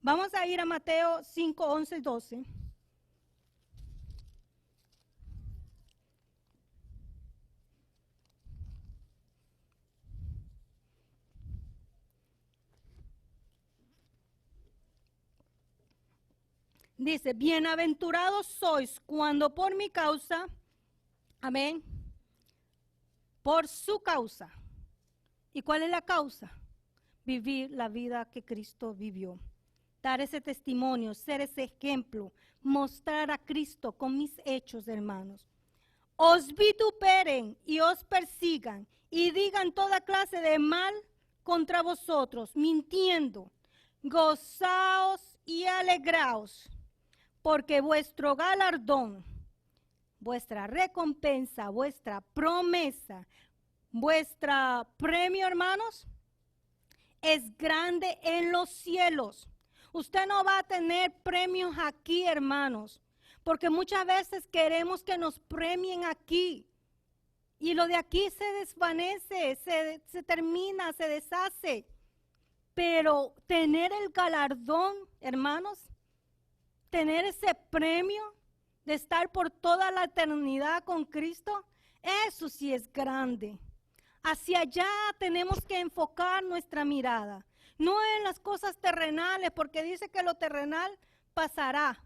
Vamos a ir a Mateo 5, 11 y 12. Dice, bienaventurados sois cuando por mi causa, amén, por su causa. ¿Y cuál es la causa? Vivir la vida que Cristo vivió. Dar ese testimonio, ser ese ejemplo, mostrar a Cristo con mis hechos, hermanos. Os vituperen y os persigan y digan toda clase de mal contra vosotros, mintiendo. Gozaos y alegraos, porque vuestro galardón, vuestra recompensa, vuestra promesa, vuestra premio, hermanos, es grande en los cielos. Usted no va a tener premios aquí, hermanos, porque muchas veces queremos que nos premien aquí. Y lo de aquí se desvanece, se termina, se deshace. Pero tener el galardón, hermanos, tener ese premio de estar por toda la eternidad con Cristo, eso sí es grande. Hacia allá tenemos que enfocar nuestra mirada, no en las cosas terrenales, porque dice que lo terrenal pasará,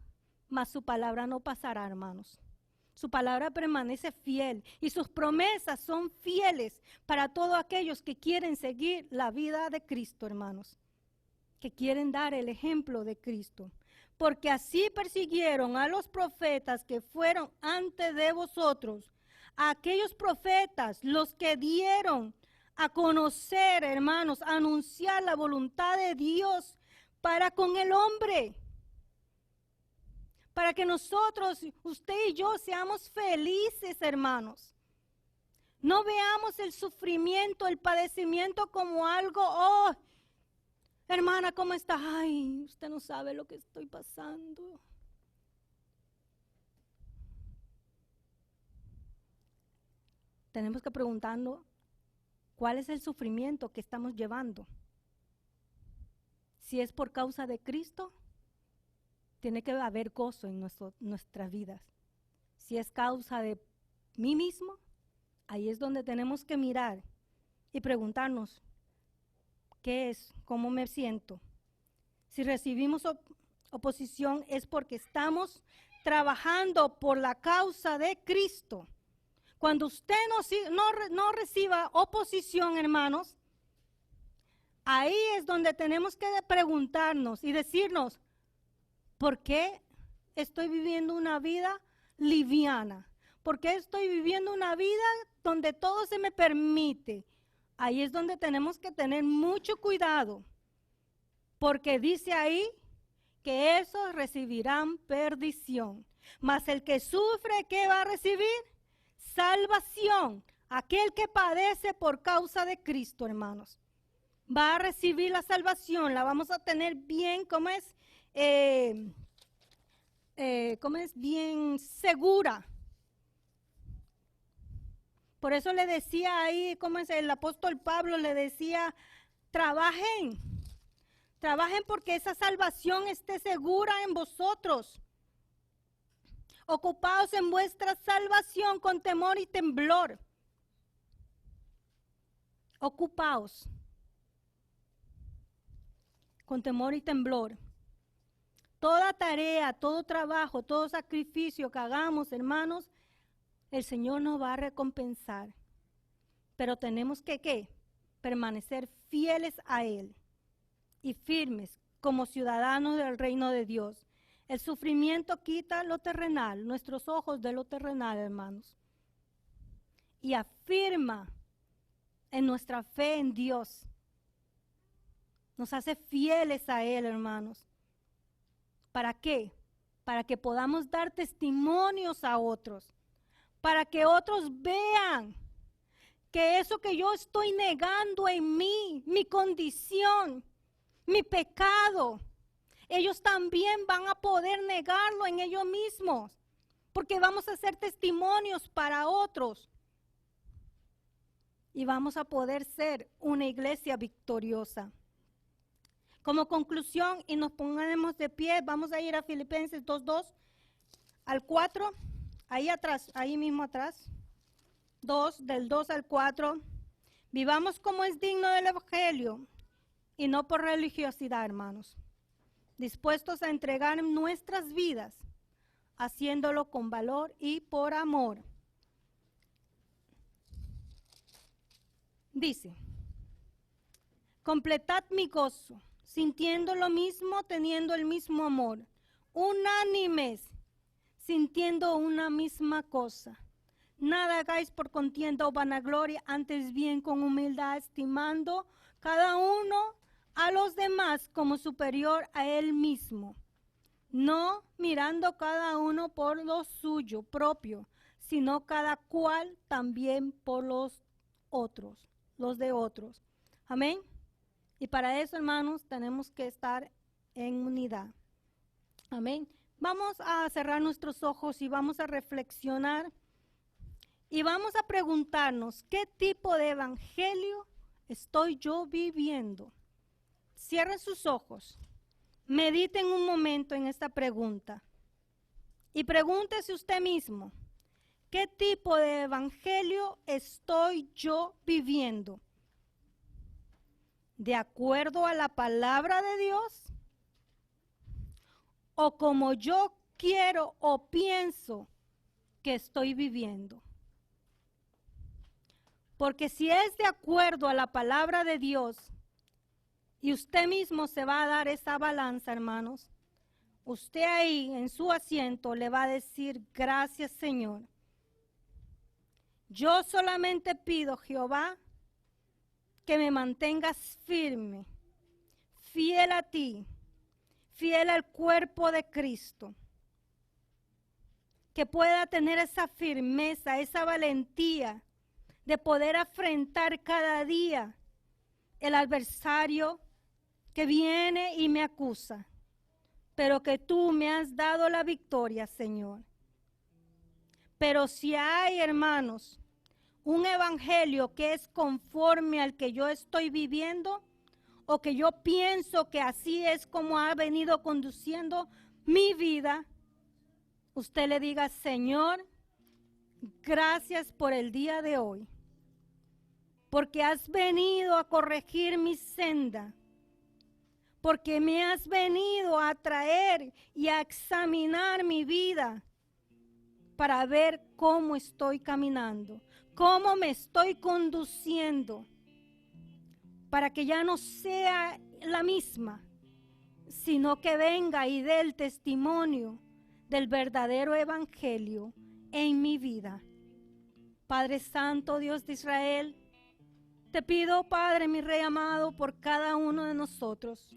mas su palabra no pasará, hermanos. Su palabra permanece fiel y sus promesas son fieles para todos aquellos que quieren seguir la vida de Cristo, hermanos, que quieren dar el ejemplo de Cristo. Porque así persiguieron a los profetas que fueron antes de vosotros, a aquellos profetas, los que dieron a conocer, hermanos, a anunciar la voluntad de Dios para con el hombre. Para que nosotros, usted y yo, seamos felices, hermanos. No veamos el sufrimiento, el padecimiento como algo, oh, hermana, ¿cómo está? Ay, usted no sabe lo que estoy pasando. Tenemos que preguntarnos, ¿cuál es el sufrimiento que estamos llevando? Si es por causa de Cristo, tiene que haber gozo en nuestras vidas. Si es causa de mí mismo, ahí es donde tenemos que mirar y preguntarnos, ¿qué es? ¿Cómo me siento? Si recibimos oposición es porque estamos trabajando por la causa de Cristo. Cuando usted no reciba oposición, hermanos, ahí es donde tenemos que preguntarnos y decirnos, ¿por qué estoy viviendo una vida liviana? ¿Por qué estoy viviendo una vida donde todo se me permite? Ahí es donde tenemos que tener mucho cuidado, porque dice ahí que esos recibirán perdición. Mas el que sufre, ¿qué va a recibir? Salvación. Aquel que padece por causa de Cristo, hermanos, va a recibir la salvación, la vamos a tener bien, ¿cómo es? Bien segura. Por eso le decía ahí, ¿cómo es? El apóstol Pablo le decía, trabajen porque esa salvación esté segura en vosotros. Ocupaos en vuestra salvación con temor y temblor. Ocupaos con temor y temblor. Toda tarea, todo trabajo, todo sacrificio que hagamos, hermanos, el Señor nos va a recompensar. Pero tenemos que, ¿qué? Permanecer fieles a Él y firmes como ciudadanos del reino de Dios. El sufrimiento quita lo terrenal, nuestros ojos de lo terrenal, hermanos. Y afirma en nuestra fe en Dios. Nos hace fieles a Él, hermanos. ¿Para qué? Para que podamos dar testimonios a otros. Para que otros vean que eso que yo estoy negando en mí, mi condición, mi pecado, ellos también van a poder negarlo en ellos mismos, porque vamos a ser testimonios para otros y vamos a poder ser una iglesia victoriosa. Como conclusión, y nos pongamos de pie, vamos a ir a Filipenses 2:2 al 4, ahí atrás, ahí mismo atrás, del 2 al 4. Vivamos como es digno del Evangelio y no por religiosidad, hermanos. dispuestos a entregar nuestras vidas, haciéndolo con valor y por amor. Dice, completad mi gozo, sintiendo lo mismo, teniendo el mismo amor, unánimes, sintiendo una misma cosa. Nada hagáis por contienda o vanagloria, antes bien con humildad, estimando cada uno a los demás como superior a él mismo, no mirando cada uno por lo suyo propio, sino cada cual también por los de otros. Amén. Y para eso, hermanos, tenemos que estar en unidad. Amén. Vamos a cerrar nuestros ojos y vamos a reflexionar y vamos a preguntarnos, ¿qué tipo de evangelio estoy yo viviendo? Cierren sus ojos, mediten un momento en esta pregunta y pregúntese usted mismo, ¿qué tipo de evangelio estoy yo viviendo? ¿De acuerdo a la palabra de Dios? ¿O como yo quiero o pienso que estoy viviendo? Porque si es de acuerdo a la palabra de Dios, y usted mismo se va a dar esa balanza, hermanos, usted ahí en su asiento le va a decir, gracias, Señor. Yo solamente pido, Jehová, que me mantengas firme, fiel a ti, fiel al cuerpo de Cristo, que pueda tener esa firmeza, esa valentía de poder afrontar cada día el adversario que viene y me acusa, pero que tú me has dado la victoria, Señor. Pero si hay, hermanos, un evangelio que es conforme al que yo estoy viviendo, o que yo pienso que así es como ha venido conduciendo mi vida, usted le diga, Señor, gracias por el día de hoy, porque has venido a corregir mi senda, porque me has venido a traer y a examinar mi vida para ver cómo estoy caminando, cómo me estoy conduciendo, para que ya no sea la misma, sino que venga y dé el testimonio del verdadero evangelio en mi vida. Padre Santo, Dios de Israel, te pido, Padre, mi Rey amado, por cada uno de nosotros.